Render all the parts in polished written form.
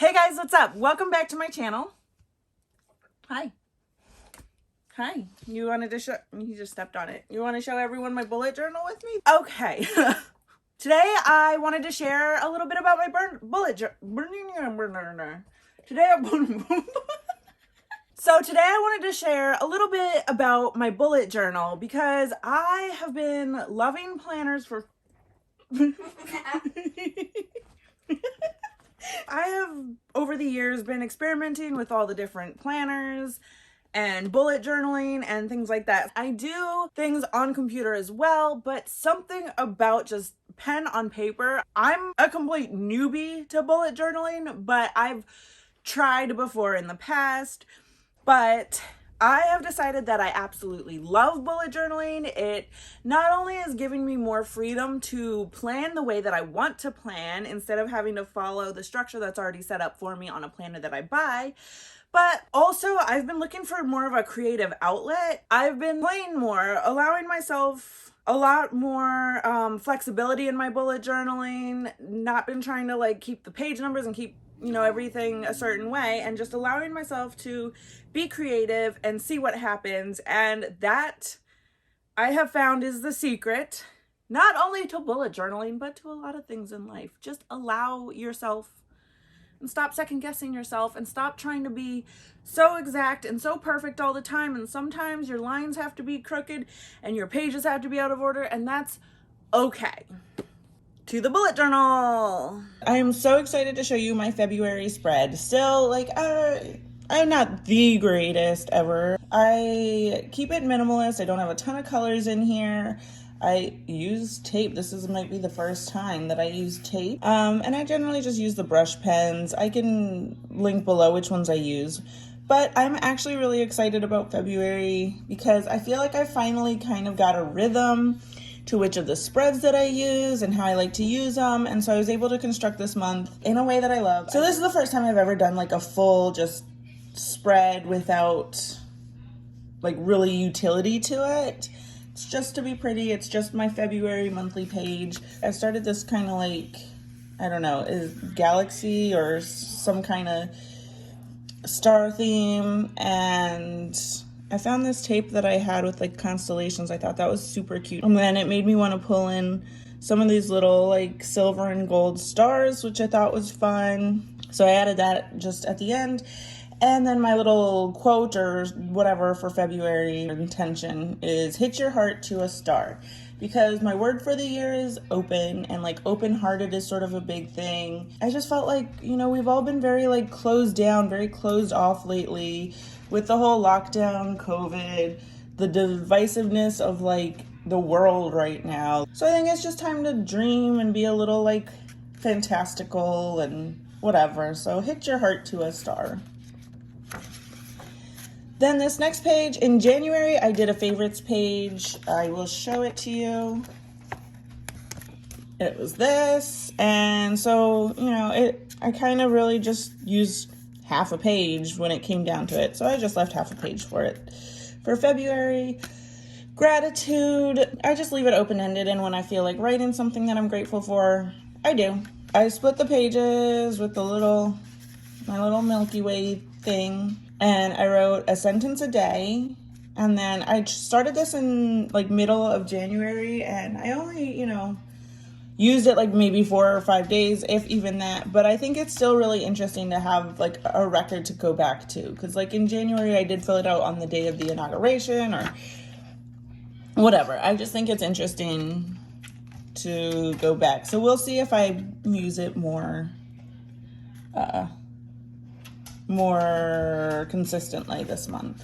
Hey guys, what's up? Welcome back to my channel. Hi. Hi. You wanted to show, you just stepped on it. You want to show everyone my bullet journal with me? Okay. Today I wanted to share a little bit about my bullet journal. So today I wanted to share a little bit about my bullet journal because I have been loving planners for I have, over the years, been experimenting with all the different planners and bullet journaling and things like that. I do things on computer as well, but something about just pen on paper. I'm a complete newbie to bullet journaling, but I've tried before in the past. But I have decided that I absolutely love bullet journaling. It not only is giving me more freedom to plan the way that I want to plan instead of having to follow the structure that's already set up for me on a planner that I buy, but also I've been looking for more of a creative outlet. I've been playing more, allowing myself a lot more flexibility in my bullet journaling, not been trying to like keep the page numbers and keep everything a certain way, and just allowing myself to be creative and see what happens. And that, I have found, is the secret, not only to bullet journaling, but to a lot of things in life. Just allow yourself and stop second guessing yourself and stop trying to be so exact and so perfect all the time. And sometimes your lines have to be crooked and your pages have to be out of order, and that's okay. To the bullet journal. I am so excited to show you my February spread. Still, like, I'm not the greatest ever. I keep it minimalist. I don't have a ton of colors in here. I use tape. Might be the first time that I use tape. And I generally just use the brush pens. I can link below which ones I use. But I'm actually really excited about February because I feel like I finally kind of got a rhythm to which of the spreads that I use and how I like to use them. And so I was able to construct this month in a way that I love. So this is the first time I've ever done like a full just spread without like really utility to it. It's just to be pretty. It's just my February monthly page. I started this kind of like, I don't know, is galaxy or some kind of star theme, and I found this tape that I had with like constellations. I thought that was super cute. And then it made me want to pull in some of these little like silver and gold stars, which I thought was fun. So I added that just at the end. And then my little quote or whatever for February intention is hitch your heart to a star. Because my word for the year is open, and like open-hearted is sort of a big thing. I just felt like, we've all been very like closed down, very closed off lately with the whole lockdown, COVID, the divisiveness of like the world right now. So I think it's just time to dream and be a little like fantastical and whatever. So hitch your heart to a star. Then this next page, in January, I did a favorites page. I will show it to you. It was this. And so, I kind of really just used half a page when it came down to it. So I just left half a page for it. For February, gratitude, I just leave it open-ended. And when I feel like writing something that I'm grateful for, I do. I split the pages with my little Milky Way thing. And I wrote a sentence a day, and then I started this in like middle of January, and I only, used it like maybe 4 or 5 days, if even that. But I think it's still really interesting to have like a record to go back to, because like in January I did fill it out on the day of the inauguration or whatever. I just think it's interesting to go back. So we'll see if I use it more consistently this month.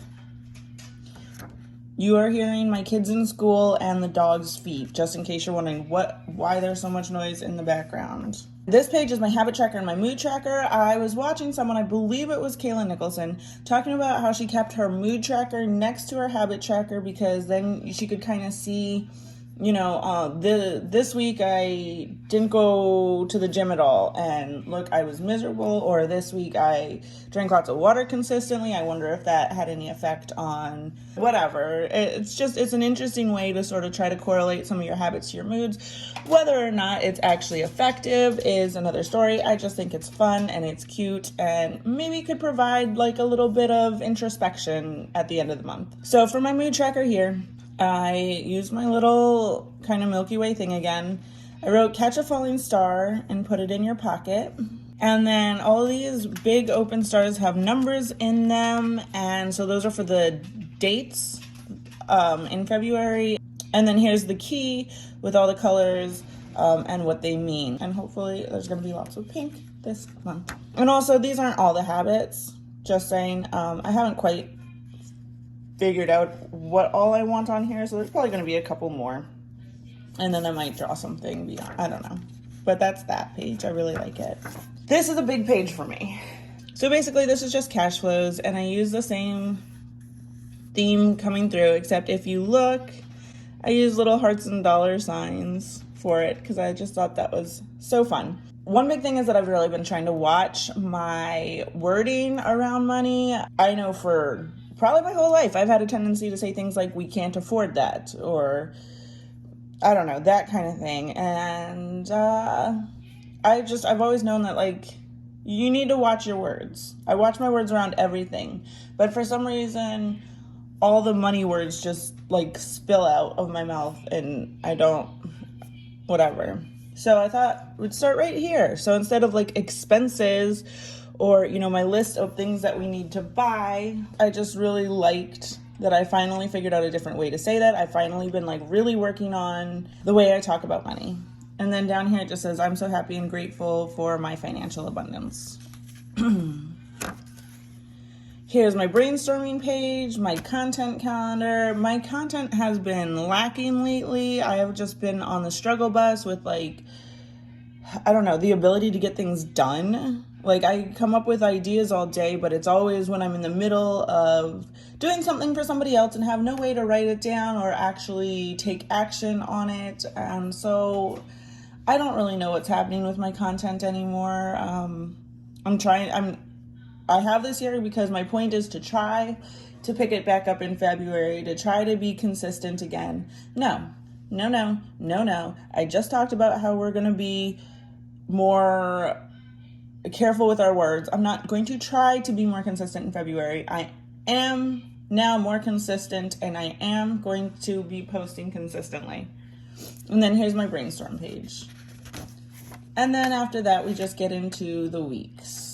You are hearing my kids in school and the dog's feet, just in case you're wondering why there's so much noise in the background. This page is my habit tracker and my mood tracker. I was watching someone, I believe it was Kayla Nicholson, talking about how she kept her mood tracker next to her habit tracker because then she could kind of see you know, this week I didn't go to the gym at all and look, I was miserable, or this week I drank lots of water consistently. I wonder if that had any effect on whatever. It's an interesting way to sort of try to correlate some of your habits to your moods. Whether or not it's actually effective is another story. I just think it's fun and it's cute and maybe could provide like a little bit of introspection at the end of the month. So for my mood tracker here, I used my little kind of Milky Way thing again. I wrote catch a falling star and put it in your pocket. And then all of these big open stars have numbers in them. And so those are for the dates in February. And then here's the key with all the colors and what they mean. And hopefully there's going to be lots of pink this month. And also these aren't all the habits. Just saying, I haven't quite figured out what all I want on here, so there's probably going to be a couple more, and then I might draw something beyond. I don't know, but that's that page. I really like it. This is a big page for me. So basically this is just cash flows, and I use the same theme coming through, except if you look, I use little hearts and dollar signs for it because I just thought that was so fun. One big thing is that I've really been trying to watch my wording around money. I know for probably my whole life, I've had a tendency to say things like, we can't afford that, or I don't know, that kind of thing. And I've always known that, like, you need to watch your words. I watch my words around everything, but for some reason, all the money words just like spill out of my mouth and I don't, whatever. So I thought we'd start right here. So instead of like expenses or, you know, my list of things that we need to buy, I just really liked that I finally figured out a different way to say that. I've finally been like really working on the way I talk about money. And then down here it just says, I'm so happy and grateful for my financial abundance. Here's my brainstorming page, my content calendar. My content has been lacking lately. I have just been on the struggle bus with like, I don't know, the ability to get things done. Like I come up with ideas all day, but it's always when I'm in the middle of doing something for somebody else and have no way to write it down or actually take action on it. And so I don't really know what's happening with my content anymore. I have this year because my point is to try to pick it back up in February, to try to be consistent again. No. I just talked about how we're going to be more careful with our words. I'm not going to try to be more consistent in February. I am now more consistent and I am going to be posting consistently. And then here's my brainstorm page. And then after that, we just get into the weeks.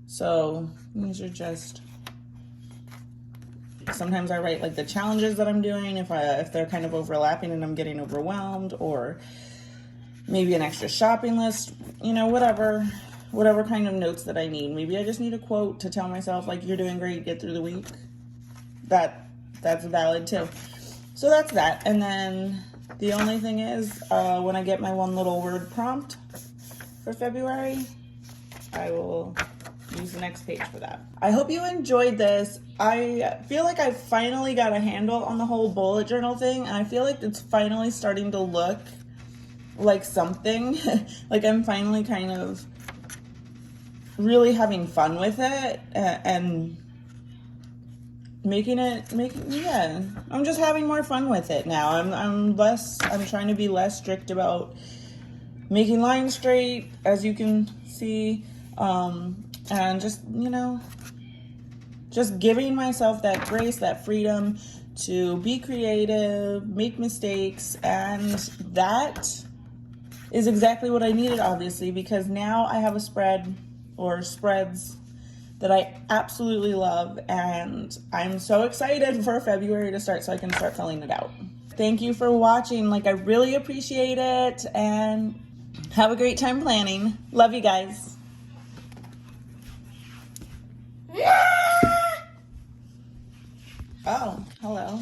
So these are just, sometimes I write like the challenges that I'm doing if they're kind of overlapping and I'm getting overwhelmed, or maybe an extra shopping list, you know, whatever kind of notes that I need. Maybe I just need a quote to tell myself like, you're doing great, get through the week. That's valid too. So that's that. And then the only thing is when I get my one little word prompt for February, I will use the next page for that. I hope you enjoyed this. I feel like I finally got a handle on the whole bullet journal thing, and I feel like it's finally starting to look like something. Like I'm finally kind of really having fun with it and I'm just having more fun with it now. I'm trying to be less strict about making lines straight, as you can see, and just, you know, just giving myself that grace, that freedom to be creative, make mistakes, and that is exactly what I needed, obviously, because now I have a spread or spreads that I absolutely love, and I'm so excited for February to start so I can start filling it out. Thank you for watching. Like, I really appreciate it, and have a great time planning. Love you guys. Oh, hello.